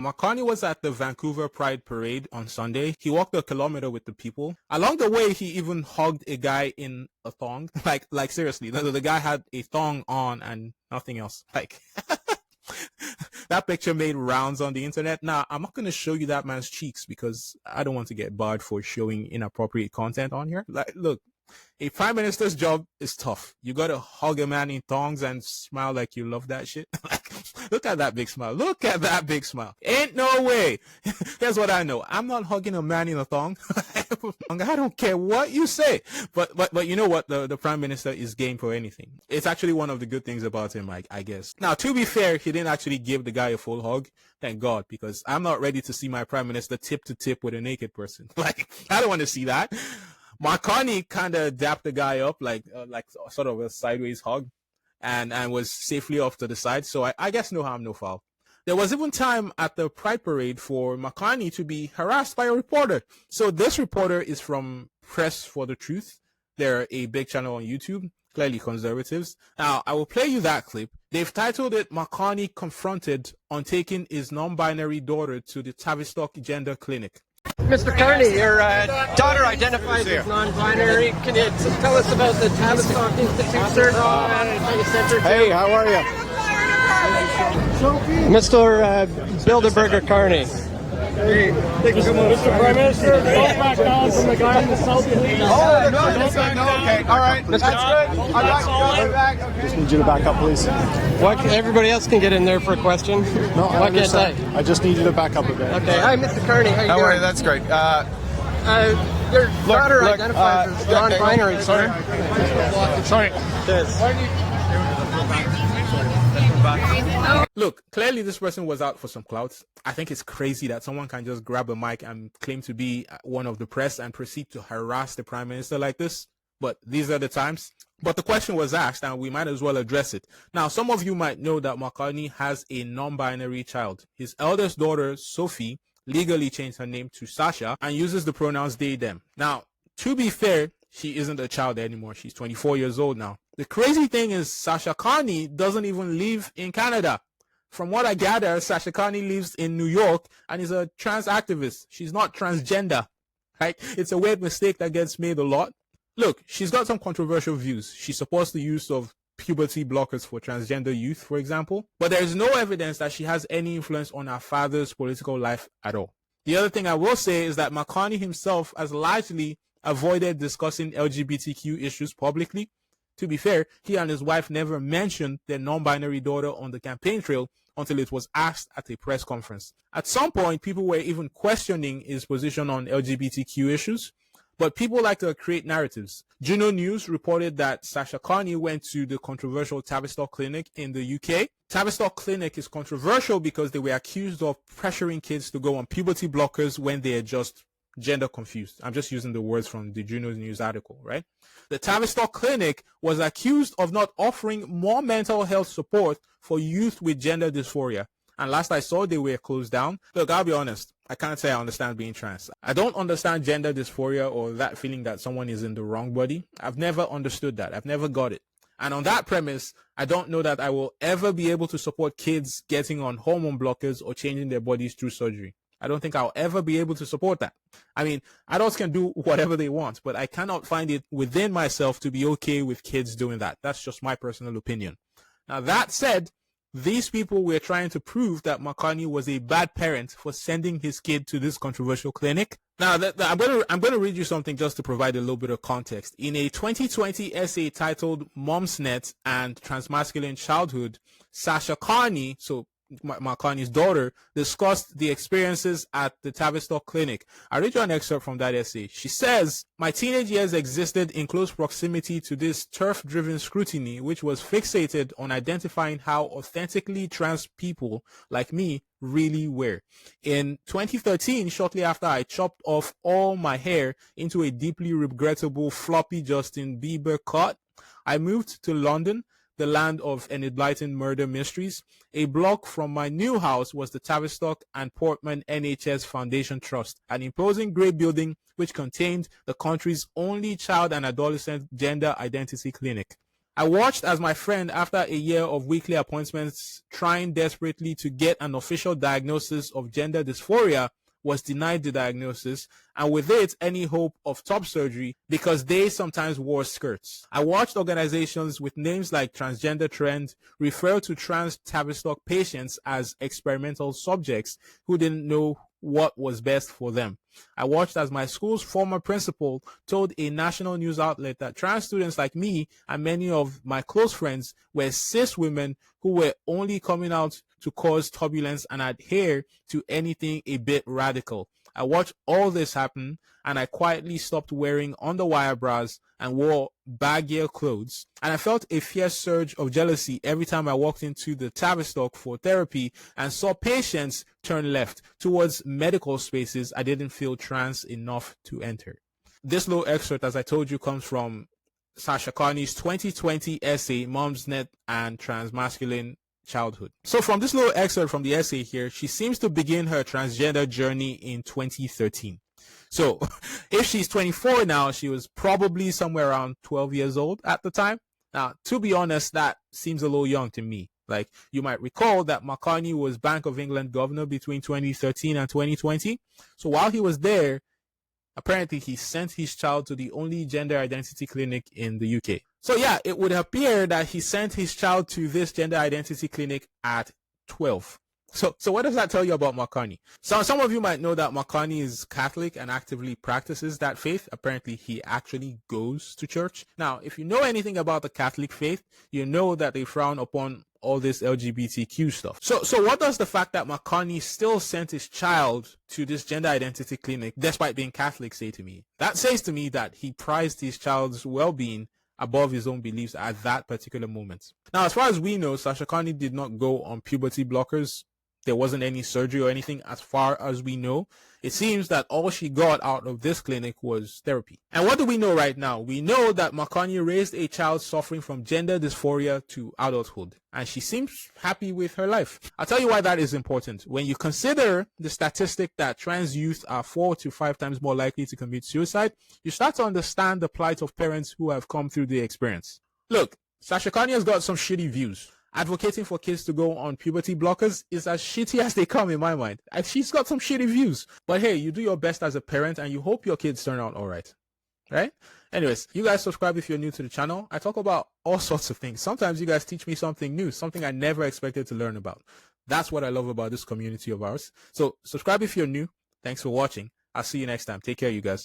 Mark Carney was at the Vancouver Pride Parade on Sunday. He walked a kilometer with the people. Along the way, he even hugged a guy in a thong. Like seriously, the guy had a thong on and nothing else. Like, that picture made rounds on the internet. Now, I'm not going to show you that man's cheeks because I don't want to get barred for showing inappropriate content on here. Like, look, a prime minister's job is tough. You got to hug a man in thongs and smile like you love that shit. Look at that big smile. Look at that big smile. Ain't no way. Here's what I know. I'm not hugging a man in a thong. I don't care what you say. But you know what? The prime minister is game for anything. It's actually one of the good things about him, I guess. Now, to be fair, he didn't actually give the guy a full hug. Thank God, because I'm not ready to see my prime minister tip to tip with a naked person. Like, I don't want to see that. Mark Carney kind of dapped the guy up like sort of a sideways hug and was safely off to the side. So I guess no harm, no foul. There was even time at the Pride Parade for Mark Carney to be harassed by a reporter. So this reporter is from Press for the Truth. They're a big channel on YouTube, clearly conservatives. Now, I will play you that clip. They've titled it, Mark Carney confronted on taking his non-binary daughter to the Tavistock Gender Clinic. Mr. Carney, your daughter identifies as non-binary. Can you tell us about the Tavistock Institute, sir? Hey, how are you? Mr. Bilderberger Carney. Hey, Mr. Prime Minister, don't back down from the guy in the south, please. Oh, no, okay. All right, that's good. Back. Okay. Just need you to back up, please. Everybody else can get in there for a question. No, Why can't I? I just need you to back up a bit. Okay. Hi, Mr. Carney. How you doing? How are you? That's great. Your daughter identifies as non-binary, sir. Sorry. Look, clearly this person was out for some clout. I think it's crazy that someone can just grab a mic and claim to be one of the press and proceed to harass the prime minister like this. But these are the times. But the question was asked and we might as well address it. Now, some of you might know that Mark Carney has a non-binary child. His eldest daughter, Sophie, legally changed her name to Sasha and uses the pronouns they, them. Now, to be fair, she isn't a child anymore. She's 24 years old now. The crazy thing is Sasha Carney doesn't even live in Canada. From what I gather, Sasha Carney lives in New York and is a trans activist. She's not transgender, right? It's a weird mistake that gets made a lot. Look, she's got some controversial views. She supports the use of puberty blockers for transgender youth, for example. But there is no evidence that she has any influence on her father's political life at all. The other thing I will say is that Mark Carney himself has largely avoided discussing LGBTQ issues publicly. To be fair, he and his wife never mentioned their non-binary daughter on the campaign trail until it was asked at a press conference. At some point, people were even questioning his position on LGBTQ issues, but people like to create narratives. Juno News reported that Sasha Carney went to the controversial Tavistock Clinic in the UK. Tavistock Clinic is controversial because they were accused of pressuring kids to go on puberty blockers when they are just gender confused. I'm just using the words from the Juno News article, right? The Tavistock Clinic was accused of not offering more mental health support for youth with gender dysphoria. And last I saw, they were closed down. Look, I'll be honest. I can't say I understand being trans. I don't understand gender dysphoria or that feeling that someone is in the wrong body. I've never understood that. I've never got it. And on that premise, I don't know that I will ever be able to support kids getting on hormone blockers or changing their bodies through surgery. I don't think I'll ever be able to support that. I mean, adults can do whatever they want, but I cannot find it within myself to be okay with kids doing that. That's just my personal opinion. Now, that said, these people were trying to prove that Mark Carney was a bad parent for sending his kid to this controversial clinic. Now, I'm going to read you something just to provide a little bit of context. In a 2020 essay titled Momsnet and Transmasculine Childhood, Sasha Carney, so Mark Carney's daughter, discussed the experiences at the Tavistock Clinic. I'll read you an excerpt from that essay. She says, "My teenage years existed in close proximity to this turf-driven scrutiny, which was fixated on identifying how authentically trans people like me really were. In 2013, shortly after I chopped off all my hair into a deeply regrettable floppy Justin Bieber cut, I moved to London, the land of enlightening murder mysteries. A block from my new house was the Tavistock and Portman NHS Foundation Trust, an imposing grey building which contained the country's only child and adolescent gender identity clinic. I watched as my friend, after a year of weekly appointments, trying desperately to get an official diagnosis of gender dysphoria, was denied the diagnosis, and with it, any hope of top surgery, because they sometimes wore skirts. I watched organizations with names like Transgender Trend refer to trans Tavistock patients as experimental subjects who didn't know what was best for them. I watched as my school's former principal told a national news outlet that trans students like me and many of my close friends were cis women who were only coming out to cause turbulence and adhere to anything a bit radical. I watched all this happen, and I quietly stopped wearing underwire bras and wore baggier clothes, and I felt a fierce surge of jealousy every time I walked into the Tavistock for therapy and saw patients turn left towards medical spaces I didn't feel trans enough to enter. This little excerpt, as I told you, comes from Sasha Carney's 2020 essay, Mom's Net and Transmasculine Childhood. So from this little excerpt from the essay here, she seems to begin her transgender journey in 2013. So if she's 24 now, she was probably somewhere around 12 years old at the time. Now, to be honest, that seems a little young to me. Like, you might recall that Mark Carney was Bank of England governor between 2013 and 2020. So while he was there, apparently he sent his child to the only gender identity clinic in the UK. So yeah, it would appear that he sent his child to this gender identity clinic at 12. So what does that tell you about Mark Carney? So some of you might know that Mark Carney is Catholic and actively practices that faith. Apparently, he actually goes to church. Now, if you know anything about the Catholic faith, you know that they frown upon all this LGBTQ stuff. So what does the fact that Mark Carney still sent his child to this gender identity clinic, despite being Catholic, say to me? That says to me that he prized his child's well-being above his own beliefs at that particular moment. Now, as far as we know, Sasha Carney did not go on puberty blockers. There wasn't any surgery or anything as far as we know. It seems that all she got out of this clinic was therapy. And what do we know right now? We know that Mark Carney raised a child suffering from gender dysphoria to adulthood, and she seems happy with her life. I'll tell you why that is important. When you consider the statistic that trans youth are 4 to 5 times more likely to commit suicide, you start to understand the plight of parents who have come through the experience. Look, Sasha Carney has got some shitty views. Advocating for kids to go on puberty blockers is as shitty as they come in my mind. She's got some shitty views. But hey, you do your best as a parent and you hope your kids turn out all right. Right? Anyways, you guys subscribe if you're new to the channel. I talk about all sorts of things. Sometimes you guys teach me something new, something I never expected to learn about. That's what I love about this community of ours. So subscribe if you're new. Thanks for watching. I'll see you next time. Take care, you guys.